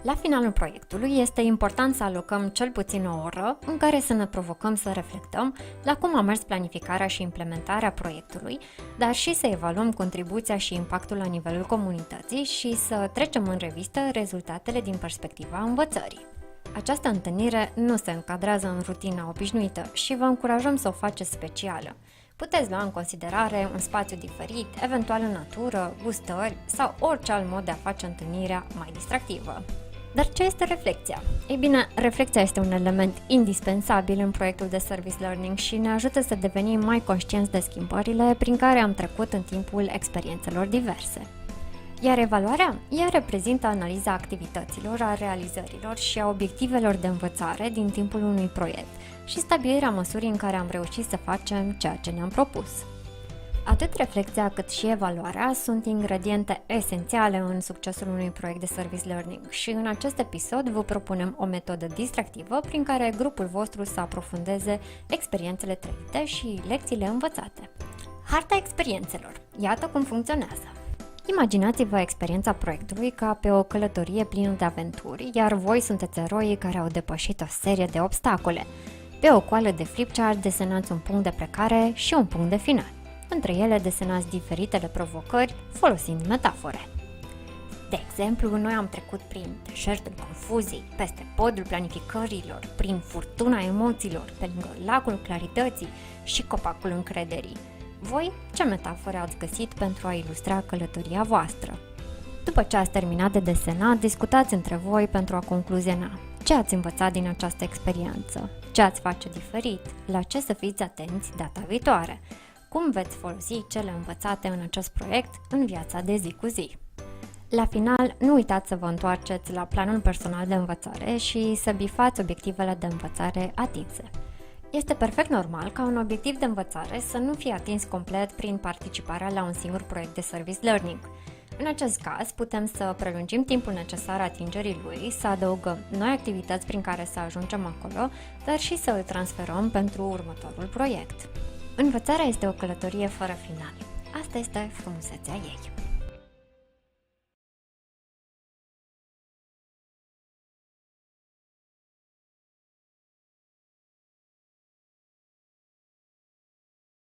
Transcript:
La finalul proiectului este important să alocăm cel puțin o oră în care să ne provocăm să reflectăm la cum a mers planificarea și implementarea proiectului, dar și să evaluăm contribuția și impactul la nivelul comunității și să trecem în revistă rezultatele din perspectiva învățării. Această întâlnire nu se încadrează în rutina obișnuită și vă încurajăm să o faceți specială. Puteți lua în considerare un spațiu diferit, eventual în natură, gustări sau orice alt mod de a face întâlnirea mai distractivă. Dar ce este reflexia? Ei bine, reflexia este un element indispensabil în proiectul de service learning și ne ajută să devenim mai conștienți de schimbările prin care am trecut în timpul experiențelor diverse. Iar evaluarea, ea reprezintă analiza activităților, a realizărilor și a obiectivelor de învățare din timpul unui proiect și stabilirea măsurii în care am reușit să facem ceea ce ne-am propus. Atât reflexia cât și evaluarea sunt ingrediente esențiale în succesul unui proiect de service learning și în acest episod vă propunem o metodă distractivă prin care grupul vostru să aprofundeze experiențele trăite și lecțiile învățate. Harta experiențelor. Iată cum funcționează. Imaginați-vă experiența proiectului ca pe o călătorie plină de aventuri, iar voi sunteți eroii care au depășit o serie de obstacole. Pe o coală de flipchart desenați un punct de plecare și un punct de final. Între ele desenați diferitele provocări folosind metafore. De exemplu, noi am trecut prin deșertul confuziei, peste podul planificărilor, prin furtuna emoțiilor, pe lângă lacul clarității și copacul încrederii. Voi, ce metafore ați găsit pentru a ilustra călătoria voastră? După ce ați terminat de desenat, discutați între voi pentru a concluziona. Ce ați învățat din această experiență? Ce ați face diferit? La ce să fiți atenți data viitoare? Cum veți folosi cele învățate în acest proiect în viața de zi cu zi? La final, nu uitați să vă întoarceți la planul personal de învățare și să bifați obiectivele de învățare atinse. Este perfect normal ca un obiectiv de învățare să nu fie atins complet prin participarea la un singur proiect de service learning. În acest caz, putem să prelungim timpul necesar atingerii lui, să adăugăm noi activități prin care să ajungem acolo, dar și să îl transferăm pentru următorul proiect. Învățarea este o călătorie fără final. Asta este frumusețea ei.